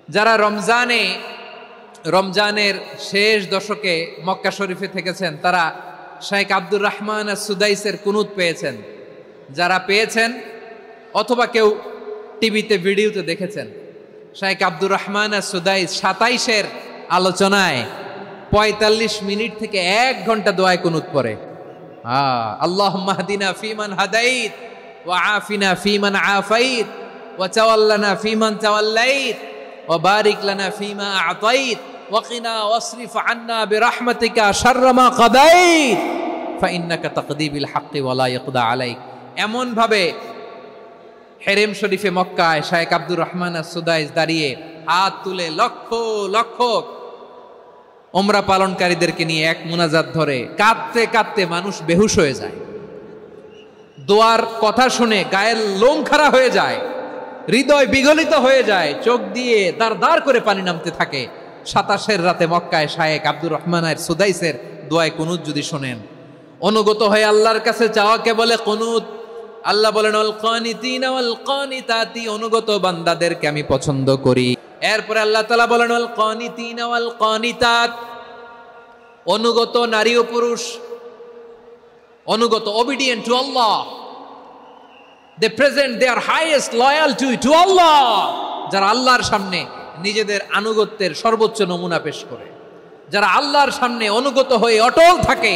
যারা রমজানের শেষ দশকে মক্কা শরীফে থেকেছেন তারা শাইখ আব্দুর রহমান সুদাইসের কুনুত পেয়েছেন। যারা পেয়েছেন অথবা কেউ টিভিতে ভিডিওতে দেখেছেন, শাইখ আব্দুর রহমান সুদাইস 27-এর আলোচনায় 45 মিনিট থেকে 1 ঘন্টা দোয়ায় কুনুত পড়ে। আল্লাহুম্মা হদিনা ফিমান হাদাইত ওয়া আফিনা ফিমান আফাইত ওয়া তাওয়াল্লানা ফিমান তাওয়াল্লাইত ওয়া বারিক লানা ফিমা আ'তাইত ওয়া কিনা ওয়াসরিফ আন্না বিরহমাতিকা শাররা মা কাদাইত ফাইন্নাকা তাকদি বিল হাক্কি ওয়া লা ইয়াকদা আলাইক। এমন ভাবে হেরেম শরীফে মক্কায় শাইখ আব্দুর রহমান সুদাইস দাঁড়িয়ে হাত তুলে লক্ষ লক্ষ উমরা পালনকারীদেরকে নিয়ে এক মুনাজাত ধরে কাঁদতে কাঁদতে মানুষ বেহুশ হয়ে যায়। দোয়ার কথা শুনে গায়ের লোম খাড়া হয়ে যায়, হৃদয় বিগলিত হয়ে যায়, চোখ দিয়ে দাঁড় দাঁড় করে পানি নামতে থাকে। 27-এর রাতে মক্কায় শাইখ আব্দুর রহমান সুদাইসের দোয়ায় কুনুত যদি শোনেন, অনুগত হয়ে আল্লাহর কাছে চাওয়াকে বলে কুনুত। আল্লাহ বলেন আল কানিতিনা ওয়াল কানিতাতি, অনুগত বান্দাদেরকে আমি পছন্দ করি। এরপরে আল্লাহ তাআলা বলেন আল কানিতিনা ওয়াল কানিতাত, অনুগত নারী ও পুরুষ, অনুগত obedient to Allah, they present their highest loyalty to Allah, যারা আল্লাহর সামনে নিজেদের আনুগত্যের সর্বোচ্চ নমুনা পেশ করে, যারা আল্লাহর সামনে অনুগত হয়ে অটল থাকে,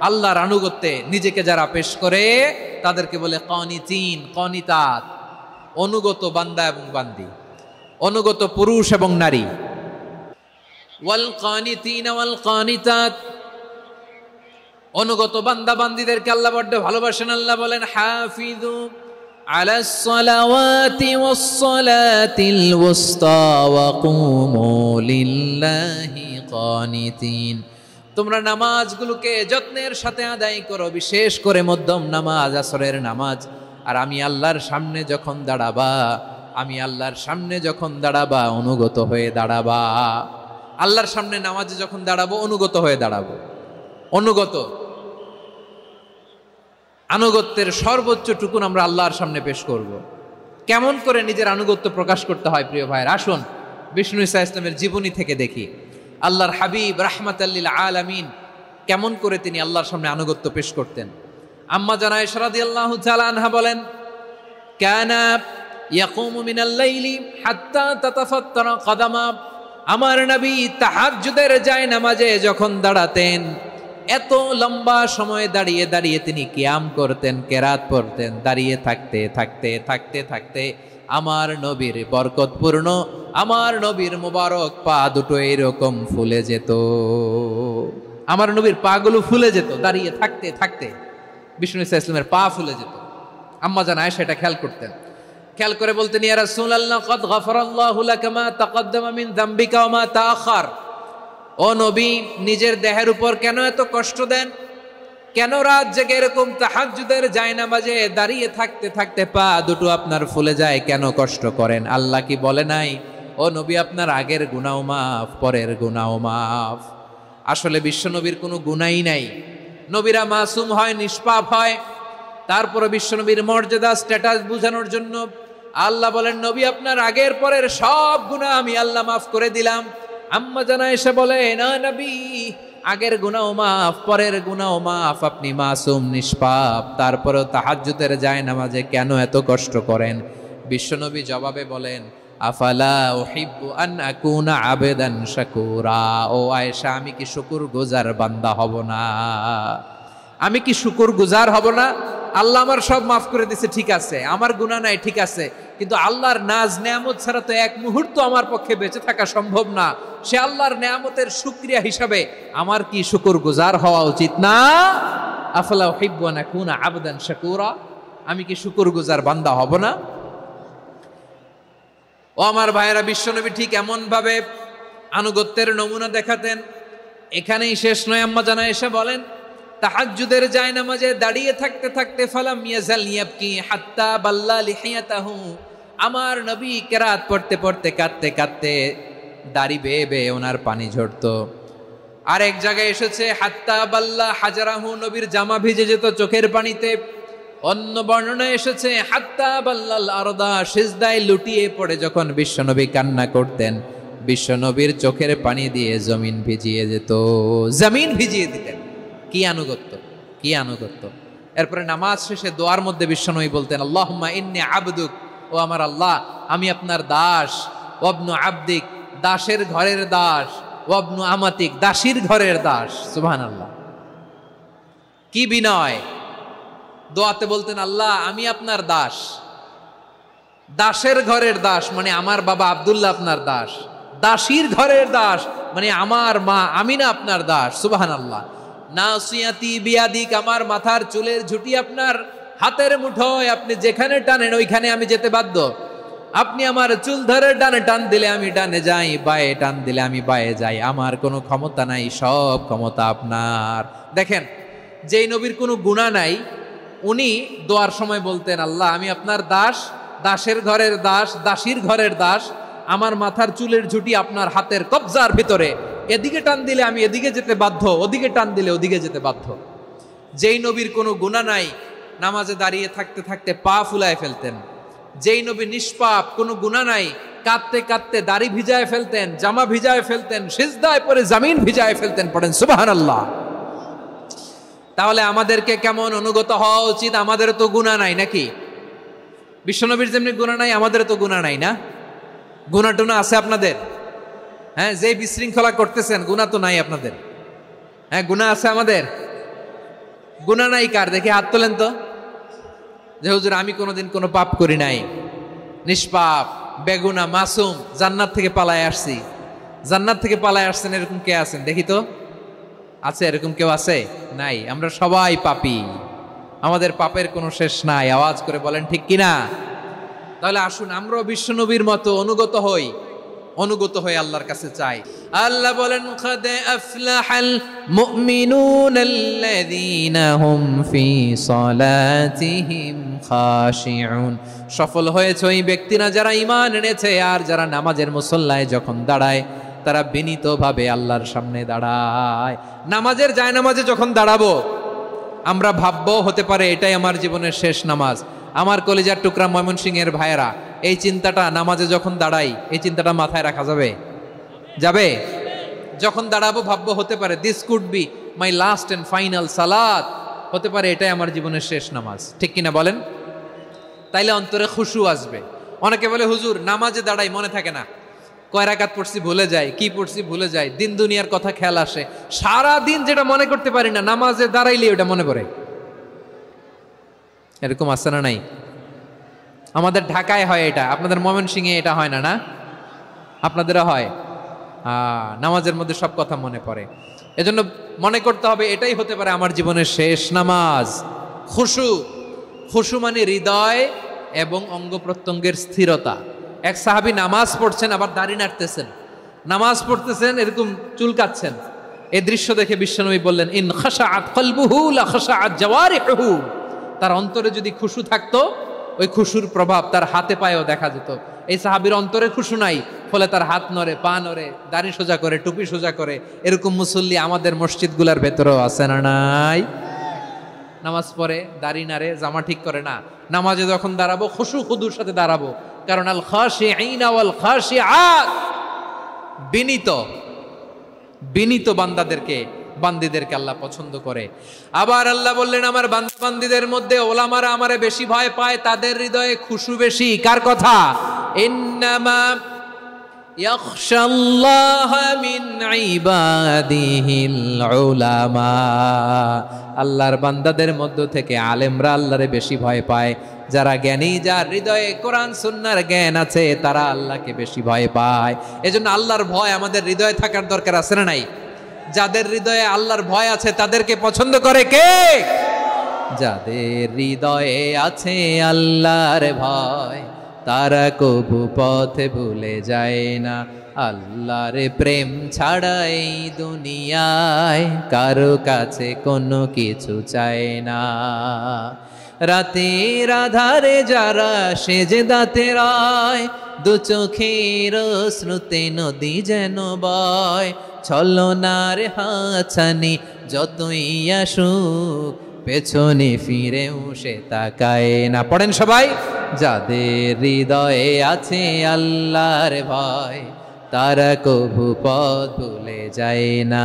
আল্লাহর আনুগত্যে নিজেকে যারা পেশ করে তাদেরকে বলে কানিতিন কানিতাত, অনুগত বান্দা এবং বান্দি, অনুগত পুরুষ এবং নারী। ওয়াল কানিতিন ওয়াল কানিতাত, অনুগত বান্দা বান্দিদেরকে আল্লাহ বড় ভালোবাসেন। আল্লাহ বলেন হাফিজু আলাস সালাওয়াতি ওয়াস সালাতিল ওয়াসতা ওয়া কুমু লিল্লাহি কানিতিন, তোমরা নামাজগুলোকে যত্নের সাথে আদায় করো, বিশেষ করে মধ্যম নামাজ, আসরের নামাজ। আর আমি আল্লাহর সামনে যখন দাঁড়াবা অনুগত হয়ে দাঁড়াবা। আল্লাহর সামনে নামাজে যখন দাঁড়াবো অনুগত হয়ে দাঁড়াবো। আনুগত্যের সর্বোচ্চ টুকুন আমরা আল্লাহর সামনে পেশ করব। কেমন করে নিজের আনুগত্য প্রকাশ করতে হয় প্রিয় ভাইয়ের, আসুন বিষ্ণু ঈসা ইসলামের জীবনী থেকে দেখি। আল্লাহর হাবিব রাহমাতাল লিল আলামিন কেমন করে তিনি আল্লাহর সামনে আনুগত্য পেশ করতেন। আম্মা জানা আয়েশা রাদিয়াল্লাহু তাআলা আনহা বলেন, কানা ইয়াকুমু মিনাল লাইলি হাত্তা তাতাফাত্তারা কদামা, আমার নবী তাহাজ্জুদের যায় নামাজে যখন দাঁড়াতেন, এত লম্বা সময় দাঁড়িয়ে দাঁড়িয়ে তিনি কিয়াম করতেন, কেরাত পড়তেন। দাঁড়িয়ে থাকতে থাকতে থাকতে থাকতে আমার নবীর বরকতপূর্ণ, আমার নবীর মুবারক পা দুটো এরকম ফুলে যেত। আমার নবীর পা গুলো ফুলে যেত দাঁড়িয়ে থাকতে থাকতে, বিষ্ণু ঈসা ইসলামের পা ফুলে যেত। আম্মা জান আয়েশা এটা খেয়াল করতেন। খেয়াল করে বলতেন, ইয়া রাসূলুল্লাহ কদ গফারাল্লাহু লাকা মা তাকদ্দামা মিন যামবিকা ওয়া মা তাআখার। ও নবী, নিজের দেহের উপর কেন এত কষ্ট দেন? কেন রাত জেগে এরকম তাহাজ্জুদের জায়নামাজে দাঁড়িয়ে থাকতে থাকতে পা দুটো আপনার ফুলে যায়? কেন কষ্ট করেন? আল্লাহ কি বলে নাই, ও নবী আপনার আগের গুনাহ মাফ, পরের গুনাহ মাফ? আসলে বিশ্ব নবীর কোনো গুনাহই নাই। নবীরা মাসুম হয়, নিষ্পাপ হয়। তারপরে বিশ্ব নবীর মর্যাদা স্ট্যাটাস বোঝানোর জন্য আল্লাহ বলেন, নবী আপনার আগের পরের সব গুনাহ আমি আল্লাহ মাফ করে দিলাম। আম্মা জানা এসে বলে, না নবী, আগের গুনাহ মাফ, পরের গুনাহ মাফ, আপনি মাসুম নিষ্পাপ, তারপরেও তাহাজ্জুদের জায়নামাজে কেন এত কষ্ট করেন? বিশ্বনবী জবাবে বলেন, আফালা উহিব্বু আন আকুনা আবেদান শাকুরা। ও আয়েশা, আমি কি শুকরগুজার বান্দা হব না? আমি কি শুকরগুজার হব না? আল্লাহ আমার সব মাফ করে দিয়েছে, ঠিক আছে, আমার গুনাহ নাই, ঠিক আছে, কিন্তু আল্লাহর নাজ নেয়ামত ছাড়া তো এক মুহূর্ত আমার পক্ষে বেঁচে থাকা সম্ভব না। সে আল্লাহর নেয়ামতের শুকরিয়া হিসাবে আমার কি শুকরগুজার হওয়া উচিত না? আফালা উহিব্বু আন আকুনা আবদান শাকুরা, আমি কি শুকরগুজার বান্দা হব না? ও আমার ভাইয়েরা, বিশ্বনবী ঠিক এমন ভাবে আনুগত্যের নমুনা দেখাতেন। এখানেই শেষ নয়, আম্মা জানা এসে বলেন, তাহাজ্জুদের জায়নামাজে দাঁড়িয়ে থাকতে থাকতে ফালাম ইয়াজাল ইয়াবকি হাত্তা বাল্লা লিহিয়াতাহু, আমার নবী কেরাত পড়তে পড়তে কাঁদতে কাঁদতে দাড়ি বেয়ে বেয়ে ওনার পানি ঝরতো। আর এক জায়গায় এসেছে হাত্তা বাল্লা হাজারাহু, নবীর জামা ভিজে যেত চোখের পানিতে। ও অন্য বর্ণনায় এসেছে হাত্তা বাল্লাল আরদা, সিজদায় লুটিয়ে পড়ে যখন বিশ্বনবী কান্না করতেন, বিশ্বনবীর চোখের পানি দিয়ে জমিন ভিজিয়ে যেত, জমিন ভিজিয়ে দিতেন। কি আনুগত্য, কি আনুগত্য। এরপরে নামাজ শেষে দোয়ার মধ্যে বিশ্বনবী বলতেন আল্লাহুম্মা ইন্নী আবদুক, ও আমার আল্লাহ আমি আপনার দাস, ওয়াবনু আবদিক, দাসের ঘরের দাস, ওয়াবনু আমাতিক, দাসীর ঘরের দাস। সুবহানাল্লাহ, কি বিনয়। দোয়াতে বলতেন আল্লাহ আমি আপনার দাস, দাসের ঘরের দাস মানে আমার বাবা আব্দুল্লাহ আপনার দাস, দাসীর ঘরের দাস মানে আমার মা আমিনা আপনার দাস। সুবহানাল্লাহ। নাসিয়াতি বিয়াদিক, আমার মাথার চুলের ঝুঁটি আপনার হাতের মুঠোয়, আপনি যেখানে টানেন ওইখানে আমি যেতে বাধ্য। আপনি আমার চুল ধরে ডানে টান দিলে আমি ডানে যাই, বায়ে টান দিলে আমি বায়ে যাই, আমার কোনো ক্ষমতা নাই, সব ক্ষমতা আপনার। দেখেন, যেই নবীর কোনো গুনাহ নাই উনি দোয়ার সময় বলতেন আল্লাহ আমি আপনার দাস, দাসের ঘরের দাস, দাসীর ঘরের দাস, আমার মাথার চুলের ঝুঁটি আপনার হাতের কবজার ভিতরে, এদিকে টান দিলে আমি এদিকে যেতে বাধ্য, ওদিকে টান দিলে ওদিকে যেতে বাধ্য। যেই নবীর কোনো গুনাহ নাই নামাজে দাঁড়িয়ে থাকতে থাকতে পা ফুলায় ফেলতেন। যেই নবী নিষ্পাপ, কোনো গুনাহ নাই, কাঁদতে কাঁদতে দাড়ি ভিজায় ফেলতেন, জামা ভিজায় ফেলতেন, সিজদায় পড়ে জমিন ভিজায় ফেলতেন। পড়েন সুবহানাল্লাহ। তাহলে আমাদেরকে কেমন অনুগত হওয়া উচিত? আমাদের তো গুনাহ নাই নাকি? বিশ্বনবীর যেমনি গুনাহ নাই আমাদের তো গুনাহ নাই না? গুনাহ টুনা আছে আপনাদের? হ্যাঁ, যে বিশৃঙ্খলা করতেছেন গুনাহ তো নাই আপনাদের? হ্যাঁ, গুনাহ আছে আমাদের? গুনাহ নাই কার? দেখি হাত তোলেন তো, যে হুজুর আমি কোনোদিন কোনো পাপ করি নাই, নিষ্পাপ, বেগুনা, মাসুম, জান্নাত থেকে পালায় আসছি। জান্নাত থেকে পালায় আসছেন এরকম কে আছেন দেখি তো? আছে এরকম কেউ? আছে? নাই। আমরা সবাই পাপী, আমাদের পাপের কোনো শেষ নাই। আওয়াজ করে বলেন ঠিক কিনা? তাহলে আসুন আমরাও বিশ্বনবীর মতো অনুগত হই, অনুগত হয়ে আল্লাহর কাছে চাই। আল্লাহ বলেন قد أفلح المؤمنون الذين هم في صلاتهم خاشعون, সফল হয়েছে ওই ব্যক্তিরা যারা ঈমান এনেছে আর যারা নামাজের মুসল্লায় যখন দাঁড়ায় তারা বিনীতভাবে আল্লাহর সামনে দাঁড়ায়। নামাজের জায়নামাজে যখন দাঁড়াবো আমরা ভাববো হতে পারে এটাই আমার জীবনের শেষ নামাজ। আমার কলিজার টুকরা ময়মনসিংহের ভাইয়েরা, এই চিন্তাটা নামাজে যখন দাঁড়াই এই চিন্তাটা মাথায় রাখা যাবে? যাবে? যখন দাঁড়াবো ভাববো হতে পারে this could be my last and final সালাত, হতে পারে এটাই আমার জীবনের শেষ নামাজ। ঠিক কিনা বলেন? তাইলে অন্তরে খুশু আসবে। অনেকে বলে হুজুর নামাজে দাঁড়াই মনে থাকে না, কয় রাকাত পড়ছি ভুলে যায়, কি পড়ছি ভুলে যায়, দিন দুনিয়ার কথা খেয়াল আসে, সারা দিন যেটা মনে করতে পারি না নামাজে দাঁড়াইলে ওটা মনে পড়ে। এরকম আছে না নাই? আমাদের ঢাকায় হয় এটা, আপনাদের ময়মনসিংহে এটা হয় না? না আপনাদেরও হয়? নামাজের মধ্যে সব কথা মনে পড়ে। এজন্য মনে করতে হবে এটাই হতে পারে আমার জীবনের শেষ নামাজ। খুশু, খুশু মানে হৃদয় এবং অঙ্গ প্রত্যঙ্গের স্থিরতা। এক সাহাবী নামাজ পড়ছেন আবার দাড়ি নাড়তেছেন, নামাজ পড়তেছেন এরকম চুলকাচ্ছেন। এই দৃশ্য দেখে বিশ্বনবী বললেন ইন খাশাআত কলবুহু লা খাশাআত জাওয়ারিহুহু, তার অন্তরে যদি খুশু থাকতো ওই খুশুর প্রভাব তার হাতে পায়েও দেখা যেত। এই সাহাবীর অন্তরে খুশু নাই, ফলে তার হাত নড়ে, পা নড়ে, দাড়ি সোজা করে, টুপি সোজা করে। এরকম মুসল্লি আমাদের মসজিদগুলোর ভেতরেও আছে না নাই? নামাজ পড়ে, দাড়ি নাড়ে, জামা ঠিক করে না। নামাজে যখন দাঁড়াবো খুশু খুদুর সাথে দাঁড়াবো, কারণ আল খাশিঈনা ওয়াল খাশিআত, বিনীত বিনীত বান্দীদেরকে আল্লাহ পছন্দ করে। আবার আল্লাহ বললেন আমার বান্দীদের মধ্যে ওলামারা আমারে বেশি ভয় পায়, তাদের হৃদয়ে খুশু বেশি। কার কথা? ইন্নামা ইয়াখশাল্লাহা মিন ইবাদিহিল উলামা, আল্লাহর বান্দাদের মধ্য থেকে আলেমরা আল্লাহরে বেশি ভয় পায়। যারা জ্ঞানী, যার হৃদয়ে কোরআন সুন্নাহর জ্ঞান আছে, তারা আল্লাহকে বেশি ভয় পায়। এজন্য আল্লাহর ভয় আমাদের হৃদয়ে থাকার দরকার আছে না নাই? যাদের হৃদয়ে আল্লাহর ভয় আছে তাদেরকে পছন্দ করে কে? যাদের হৃদয়ে আছে আল্লাহর ভয় তারা কবু পথে ভুলে যায় না। আল্লাহর প্রেম ছাড়া এই দুনিয়ায় কারো কাছে কোনো কিছু চায় না। রাতের আধারে যারা সেজদাতে রয়, দু চোখের শ্রুতে নদী যেন বয়। ছলনার হাছানি যতই আসুক পেছনে ফিরেও সে তাকায় না। পড়েন সবাই। যাদের হৃদয়ে আছে আল্লাহর ভয়, তারা কভু পথ ভুলে যায় না।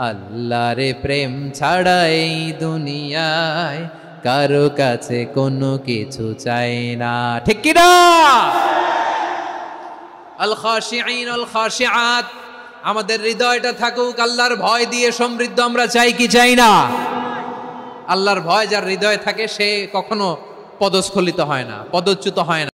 আল্লাহর প্রেম ছাড়া এই দুনিয়ায় কারো কাছে কোনো কিছু চাই না। ঠিক কি না? আল খাশিঈন আল খাশিআত, আমাদের হৃদয়টা থাকুক আল্লাহর ভয় দিয়ে সমৃদ্ধ। আমরা চাই কি চাই না? আল্লাহর ভয় যার হৃদয়ে থাকে সে কখনো পদস্খলিত হয় না, পদচ্যুত হয় না।